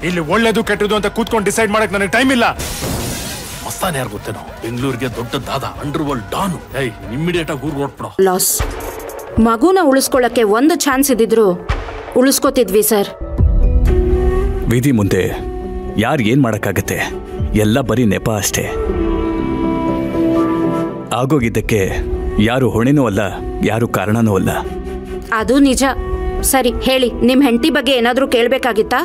ಇಲ್ಲಿ ಒಳ್ಳೇದು ಕೆಟ್ಟದು ಅಂತ ಕೂತ್ಕೊಂಡು ಡಿಸೈಡ್ ಮಾಡಕ್ ನನಗೆ ಟೈಮ್ ಇಲ್ಲ. ಮಸ್ತಾನ ಯಾರು ಗೊತ್ತೇನೋ, ಬೆಂಗಳೂರಿಗೆ ದೊಡ್ಡದಾದ ಅಂಡರ್ ವರ್ಲ್ಡ್ ಡಾನು. ಇಮ್ಮಿಡಿಯೇಟ್ ಆಗಿ ಊರಿಗೆ ಹೊರಟ್ಬಿಡೋ. ಲಾಸ್. ಮಗುನ ಉಳಿಸ್ಕೊಳ್ಳಕ್ಕೆ ಒಂದು ಚಾನ್ಸ್ ಇದ್ದಿದ್ರು ಉಳಿಸ್ಕೋತಿದ್ವಿ ಸರ್. ವಿಧಿ ಮುಂದೆ ಯಾರು ಏನ್ ಮಾಡಕ್ಕಾಗತ್ತೆ, ಎಲ್ಲ ಬರೀ ನೆಪ ಅಷ್ಟೇ. ಆಗೋಗಿದ್ದಕ್ಕೆ ಯಾರು ಹೊಣೆನೂ ಅಲ್ಲ, ಯಾರು ಕಾರಣನೂ ಅಲ್ಲ. ಅದು ನಿಜ. ಸರಿ ಹೇಳಿ, ನಿಮ್ ಹೆಂಡತಿ ಬಗ್ಗೆ ಏನಾದ್ರೂ ಕೇಳ್ಬೇಕಾಗಿತ್ತಾ?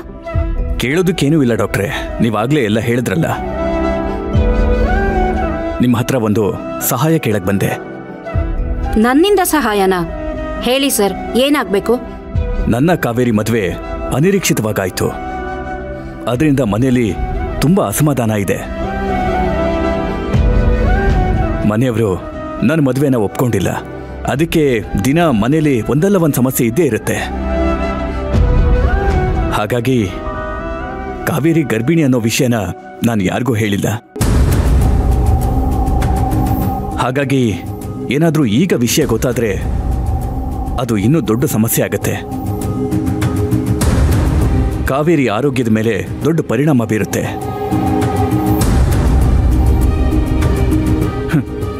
ಕೇಳೋದಕ್ಕೇನೂ ಇಲ್ಲ ಡಾಕ್ಟ್ರೆ, ನೀವಾಗ್ಲೇ ಎಲ್ಲ ಹೇಳಿದ್ರಲ್ಲ. ನಿಮ್ಮ ಹತ್ರ ಒಂದು ಸಹಾಯ ಕೇಳಕ್ ಬಂದೆ. ನನ್ನಿಂದ ಸಹಾಯನಾ? ಹೇಳಿ ಸರ್, ಏನಾಗ್ಬೇಕು? ನನ್ನ ಕಾವೇರಿ ಮದುವೆ ಅನಿರೀಕ್ಷಿತವಾಗಾಯ್ತು. ಅದರಿಂದ ಮನೆಯಲ್ಲಿ ತುಂಬಾ ಅಸಮಾಧಾನ ಇದೆ. ಮನೆಯವರು ನನ್ನ ಮದುವೆನ ಒಪ್ಕೊಂಡಿಲ್ಲ. ಅದಕ್ಕೆ ದಿನ ಮನೆಯಲ್ಲಿ ಒಂದಲ್ಲ ಒಂದು ಸಮಸ್ಯೆ ಇದ್ದೇ ಇರುತ್ತೆ. ಹಾಗಾಗಿ ಕಾವೇರಿ ಗರ್ಭಿಣಿ ಅನ್ನೋ ವಿಷಯನ ನಾನು ಯಾರಿಗೂ ಹೇಳಿಲ್ಲ. ಹಾಗಾಗಿ ಏನಾದರೂ ಈಗ ವಿಷಯ ಗೊತ್ತಾದ್ರೆ ಅದು ಇನ್ನೂ ದೊಡ್ಡ ಸಮಸ್ಯೆ ಆಗತ್ತೆ. ಕಾವೇರಿ ಆರೋಗ್ಯದ ಮೇಲೆ ದೊಡ್ಡ ಪರಿಣಾಮ ಬೀರುತ್ತೆ.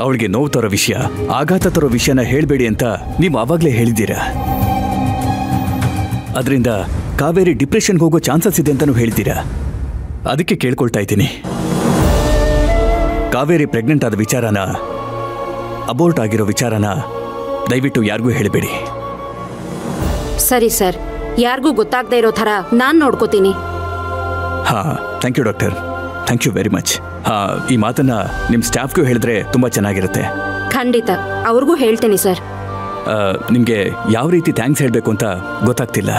ಅವಳಿಗೆ ನೋವು ತರೋ ವಿಷಯ, ಆಘಾತ ತರೋ ವಿಷಯನ ಹೇಳಬೇಡಿ ಅಂತ ನೀವು ಆವಾಗಲೇ ಹೇಳಿದ್ದೀರಾ. ಅದರಿಂದ ಕಾವೇರಿ ಡಿಪ್ರೆಷನ್ಗೆ ಹೋಗೋ ಚಾನ್ಸಸ್ ಇದೆ ಅಂತಲೂ ಹೇಳಿದ್ದೀರಾ. ಅದಕ್ಕೆ ಕೇಳ್ಕೊಳ್ತಾ ಇದ್ದೀನಿ, ಕಾವೇರಿ ಪ್ರೆಗ್ನೆಂಟ್ ಆದ ವಿಚಾರನ, ಅಬೋರ್ಟ್ ಆಗಿರೋ ವಿಚಾರನ ದಯವಿಟ್ಟು ಯಾರಿಗೂ ಹೇಳಬೇಡಿ. ಸರಿ ಸರ್, ಯಾರಿಗೂ ಗೊತ್ತಾಗದೇ ಇರೋ ಥರ ನಾನು ನೋಡ್ಕೋತೀನಿ. ಹಾಂ, thank you doctor, thank you very much. ಈ ಮಾತನ್ನ ನಿಮ್ಮ ಸ್ಟಾಫ್ಗೂ ಹೇಳಿದ್ರೆ ತುಂಬ ಚೆನ್ನಾಗಿರುತ್ತೆ. ಖಂಡಿತ, ಅವ್ರಿಗೂ ಹೇಳ್ತೀನಿ ಸರ್. ನಿಮಗೆ ಯಾವ ರೀತಿ ಥ್ಯಾಂಕ್ಸ್ ಹೇಳಬೇಕು ಅಂತ ಗೊತ್ತಾಗ್ತಿಲ್ಲ.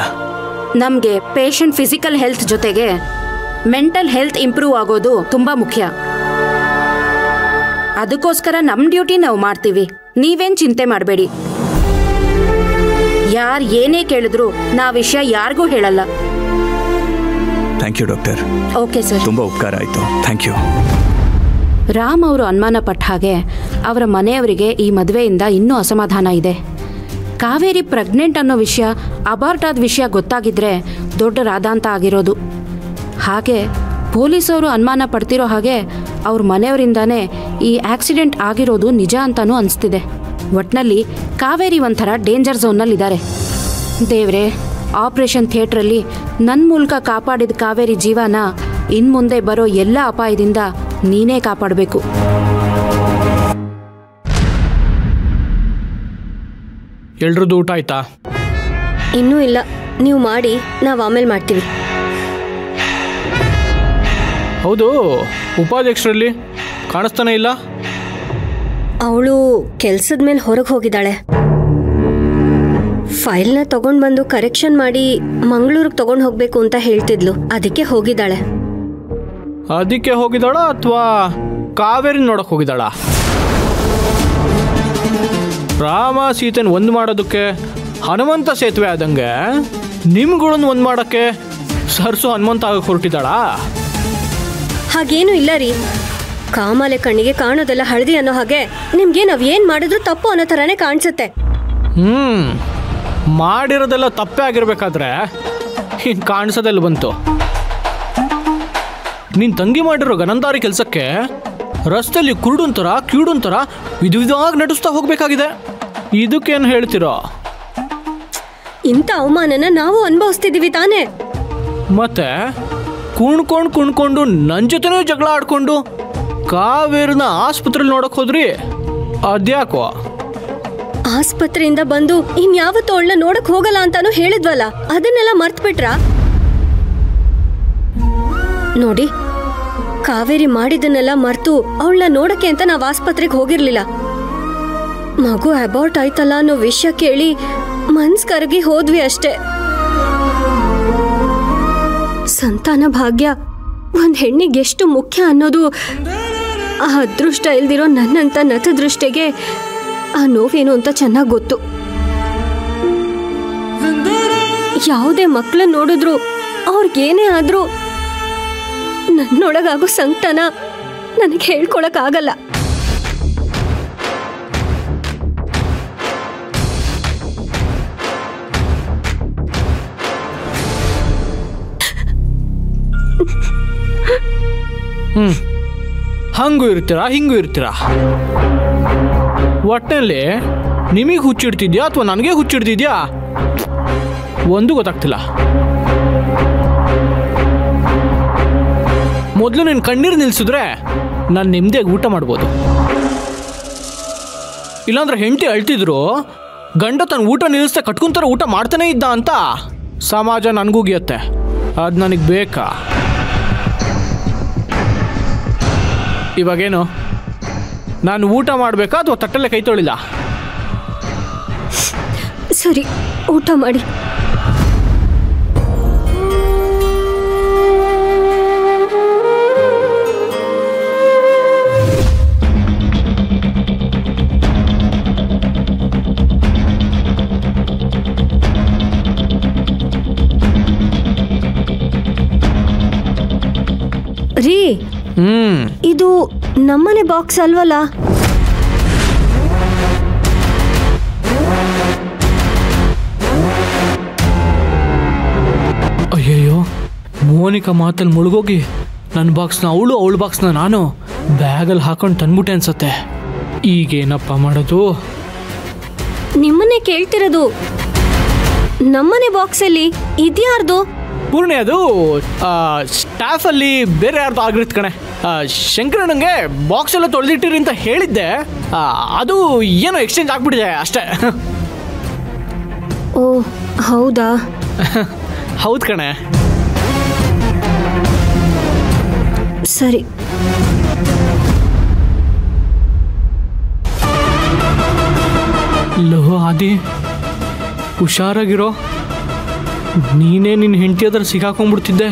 ನಮಗೆ ಪೇಷಂಟ್ ಫಿಸಿಕಲ್ ಹೆಲ್ತ್ ಜೊತೆಗೆ ಮೆಂಟಲ್ ಹೆಲ್ತ್ ಇಂಪ್ರೂವ್ ಆಗೋದು ತುಂಬ ಮುಖ್ಯ. ಅದಕ್ಕೋಸ್ಕರ ನಮ್ಮ ಡ್ಯೂಟಿ ನಾವು ಮಾಡ್ತೀವಿ. ನೀವೇನು ಚಿಂತೆ ಮಾಡಬೇಡಿ. ಯಾರು ಏನೇ ಕೇಳಿದ್ರು ನಾ ವಿಷಯ ಯಾರಿಗೂ ಹೇಳಲ್ಲ. Thank you doctor. Okay sir, ತುಂಬ ಉಪಕಾರ ಆಯಿತು. Thank you. ರಾಮ್ ಅವರು ಅನುಮಾನ ಪಟ್ಟ ಹಾಗೆ ಅವರ ಮನೆಯವರಿಗೆ ಈ ಮದುವೆಯಿಂದ ಇನ್ನೂ ಅಸಮಾಧಾನ ಇದೆ. ಕಾವೇರಿ ಪ್ರೆಗ್ನೆಂಟ್ ಅನ್ನೋ ವಿಷಯ, ಅಬಾರ್ಟ್ ಆದ ವಿಷಯ ಗೊತ್ತಾಗಿದ್ರೆ ದೊಡ್ಡ ರಾದಾಂತ ಆಗಿರೋದು. ಹಾಗೆ ಪೊಲೀಸವರು ಅನುಮಾನ ಪಡ್ತಿರೋ ಹಾಗೆ ಅವ್ರ ಮನೆಯವರಿಂದಾನೇ ಈ ಆಕ್ಸಿಡೆಂಟ್ ಆಗಿರೋದು ನಿಜ ಅಂತಲೂ ಅನಿಸ್ತಿದೆ. ಒಟ್ನಲ್ಲಿ ಕಾವೇರಿ ಒಂಥರ ಡೇಂಜರ್ ಝೋನ್ನಲ್ಲಿದ್ದಾರೆ. ದೇವ್ರೆ, ಆಪರೇಷನ್ ಥಿಯೇಟ್ರಲ್ಲಿ ನನ್ನ ಮೂಲಕ ಕಾಪಾಡಿದ ಕಾವೇರಿ ಜೀವನ ಇನ್ಮುಂದೆ ಬರೋ ಎಲ್ಲ ಅಪಾಯದಿಂದ ನೀನೇ ಕಾಪಾಡಬೇಕು. ಎಲ್ರದ್ದು ಊಟ ಆಯ್ತಾ? ಇನ್ನೂ ಇಲ್ಲ, ನೀವು ಮಾಡಿ, ನಾವು ಆಮೇಲೆ ಮಾಡ್ತೀವಿ. ಹೌದು, ಉಪಾಧ್ಯಕ್ಷರಲ್ಲಿ ಕಾಣಿಸ್ತಾನೆ ಇಲ್ಲ. ಅವಳು ಕೆಲ್ಸದ ಮೇಲೆ ಹೊರಗೆ ಹೋಗಿದ್ದಾಳೆ. ಫೈಲ್ನ ತಗೊಂಡು ಬಂದು ಕರೆಕ್ಷನ್ ಮಾಡಿ ಮಂಗಳೂರಿಗೆ ತಗೊಂಡು ಹೋಗ್ಬೇಕು ಅಂತ ಹೇಳ್ತಿದ್ಲು. ಅದಕ್ಕೆ ಹೋಗಿದ್ದಾಳೆ. ಅದಕ್ಕೆ ಹೋಗಿದ್ದಾಳ ಅಥವಾ ಕಾವೇರಿ ನೋಡಕ್ ಹೋಗಿದ್ದಾಳ? ರಾಮ ಸೀತೆನ ಒಂದು ಮಾಡೋದಕ್ಕೆ ಹನುಮಂತ ಸೇತುವೆ ಆದಂಗೆ ನಿಮ್ಗಳನ್ನ ಒಂದು ಮಾಡೋಕ್ಕೆ ಸರ್ಸು ಹನುಮಂತ ಆಗಕ್ಕೆ ಹೊರಟಿದ್ದಾಳ? ಹಾಗೇನು ಇಲ್ಲ ರೀ. ಕಾಮಾಲೆ ಕಣ್ಣಿಗೆ ಕಾಣೋದೆಲ್ಲ ಹಳದಿ ಅನ್ನೋ ಹಾಗೆ ನಿಮ್ಗೆ ನಾವ್ ಏನ್ ಮಾಡಿದ್ರು ತಪ್ಪು ಅನ್ನೋ ಥರನೇ ಕಾಣಿಸುತ್ತೆ. ಮಾಡಿರೋದೆಲ್ಲ ತಪ್ಪೇ ಆಗಿರ್ಬೇಕಾದ್ರೆ ಇನ್ ಕಾಣಿಸೋದೆಲ್ಲ ಬಂತು. ನೀನ್ ತಂಗಿ ಮಾಡಿರೋ ಗನಂದಾರಿ ಕೆಲಸಕ್ಕೆ ರಸ್ತೆಯಲ್ಲಿ ಕುರುಡುಂತರ ಕಿವುಡುಂತರ ವಿಧವಾಗಿ ನಡೆಸ್ತಾ ಹೋಗ್ಬೇಕಾಗಿದೆ. ಇದಕ್ಕೇನು ಹೇಳ್ತಿರೋ? ಇಂಥ ಅವಮಾನನ ನಾವು ಅನುಭವಿಸ್ತಿದೀವಿ ತಾನೇ. ಮತ್ತೆ ಕುಣ್ಕೊಂಡು ನನ್ನ ಜೊತೆನೂ ಜಗಳ ಆಡ್ಕೊಂಡು ಕಾವೇರಿನ ಆಸ್ಪತ್ರೆಯಲ್ಲಿ ನೋಡಕ್ ಹೋದ್ರಿ, ಅದ್ಯಾಕೋ? ಆಸ್ಪತ್ರೆಯಿಂದ ಬಂದು ಇನ್ಯಾವತ್ತೂ ಅವಳನ್ನ ನೋಡಕ್ ಹೋಗಲ್ಲ ಅಂತಾನು ಹೇಳಿದ್ವಲ್ಲ, ಅದನ್ನೆಲ್ಲ ಮರ್ತ್ಬಿಟ್ರಾ? ನೋಡಿ, ಕಾವೇರಿ ಮಾಡಿದನ್ನೆಲ್ಲ ಮರ್ತು ಅವಳನ್ನ ನೋಡಕ್ಕೆ ಅಂತ ನಾವು ಆಸ್ಪತ್ರೆಗೆ ಹೋಗಿರ್ಲಿಲ್ಲ. ಮಗು ಅಬಾರ್ಟ್ ಆಯ್ತಲ್ಲ ಅನ್ನೋ ವಿಷಯ ಕೇಳಿ ಮನ್ಸ್ ಕರಗಿ ಹೋದ್ವಿ ಅಷ್ಟೇ. ಸಂತಾನ ಭಾಗ್ಯ ಒಂದ್ ಹೆಣ್ಣಿಗೆ ಎಷ್ಟು ಮುಖ್ಯ ಅನ್ನೋದು ಆ ಅದೃಷ್ಟ ಇಲ್ದಿರೋ ನನ್ನಂತ ನತದೃಷ್ಟಿಗೆ ಆ ನೋವೇನು ಅಂತ ಚೆನ್ನಾಗಿ ಗೊತ್ತು. ಯಾವುದೇ ಮಕ್ಕಳನ್ನ ನೋಡಿದ್ರು ಅವ್ರಿಗೇನೇ ಆದ್ರೂ ನನ್ನೊಳಗಾಗೋ ಸಂಕಟನ ನನಗೆ ಹೇಳ್ಕೊಳಕ್ ಆಗಲ್ಲ. ಹಂಗೂ ಇರ್ತೀರಾ ಹಿಂಗೂ ಇರ್ತೀರಾ. ಒಟ್ಟಿನಲ್ಲಿ ನಿಮಗೆ ಹುಚ್ಚಿಡ್ತಿದ್ಯಾ ಅಥವಾ ನನಗೆ ಹುಚ್ಚಿಡ್ತಿದ್ಯಾ ಒಂದು ಗೊತ್ತಾಗ್ತಿಲ್ಲ. ಮೊದಲು ನೀನು ಕಣ್ಣೀರು ನಿಲ್ಸಿದ್ರೆ ನಾನು ನೆಮ್ಮದಿಯಾಗಿ ಊಟ ಮಾಡ್ಬೋದು. ಇಲ್ಲಾಂದ್ರೆ ಹೆಂಡತಿ ಅಳ್ತಿದ್ರು ಗಂಡ ತನ್ನ ಊಟ ನಿಲ್ಲಿಸ್ದೆ ಕಟ್ಕೊಂತಾರೆ ಊಟ ಮಾಡ್ತಾನೆ ಇದ್ದ ಅಂತ ಸಮಾಜ ನನಗೂಗಿಯತ್ತೆ. ಅದು ನನಗೆ ಬೇಕಾ? ಇವಾಗೇನು ನಾನು ಊಟ ಮಾಡಬೇಕಾ ಅಥವಾ ತಟ್ಟಲ್ಲೇ ಕೈ ತೊಳಿಲ್ಲ? ಸರಿ, ಊಟ ಮಾಡಿ. ರೀ, ಇದು ನಮ್ಮನೆ ಬಾಕ್ಸ್ ಅಲ್ವಲ್ಲ? ಅಯ್ಯಯ್ಯೋ, ಮೋನಿಕಾ ಮಾತಲ್ಲಿ ಮುಳುಗೋಗಿ ನನ್ನ ಬಾಕ್ಸ್ನ ಅವಳ ಬಾಕ್ಸ್ನ ನಾನು ಬ್ಯಾಗಲ್ಲಿ ಹಾಕೊಂಡು ತಂದ್ಬಿಟ್ಟೆ ಅನ್ಸತ್ತೆ. ಈಗೇನಪ್ಪ ಮಾಡೋದು? ನಿಮ್ಮನ್ನೇ ಕೇಳ್ತಿರೋದು. ನಮ್ಮನೆ ಬಾಕ್ಸಲ್ಲಿ ಇದ್ಯಾರ್ದು? ಪೂರ್ಣಿ, ಅದು ಸ್ಟಾಫಲ್ಲಿ ಬೇರೆ ಯಾರ್ದು ಆಗಿರುತ್ತೆ ಕಣೆ. ಶಂಕರಣ್ಣಂಗೆ ಬಾಕ್ಸ್ ಎಲ್ಲ ತೊಳೆದಿಟ್ಟಿರಿ ಅಂತ ಹೇಳಿದ್ದೆ. ಅದು ಏನೋ ಎಕ್ಸ್ಚೇಂಜ್ ಆಗ್ಬಿಟ್ಟಿದೆ ಅಷ್ಟೇ. ಓ ಹೌದಾ? ಹೌದು ಕಣೆ. ಸರಿ. ಲೋ ಆದಿ, ಹುಷಾರಾಗಿರೋ. ನೀನೇ ನಿನ್ನ ಹೆಂಡತಿ ಹತ್ರ ಸಿಗಾಕೊಂಡ್ಬಿಡ್ತಿದ್ದೆ.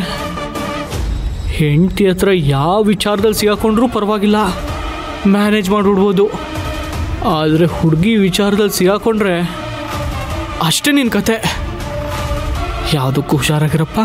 ಹೆಂಡತಿ ಹತ್ರ ಯಾವ ವಿಚಾರದಲ್ಲಿ ಸಿಗಾಕೊಂಡ್ರೂ ಪರವಾಗಿಲ್ಲ, ಮ್ಯಾನೇಜ್ ಮಾಡಿಬಿಡ್ಬೋದು. ಆದರೆ ಹುಡುಗಿ ವಿಚಾರದಲ್ಲಿ ಸಿಗಾಕೊಂಡ್ರೆ ಅಷ್ಟೇ ನಿನ್ನ ಕತೆ. ಯಾವುದಕ್ಕೂ ಹುಷಾರಾಗಿರಪ್ಪ.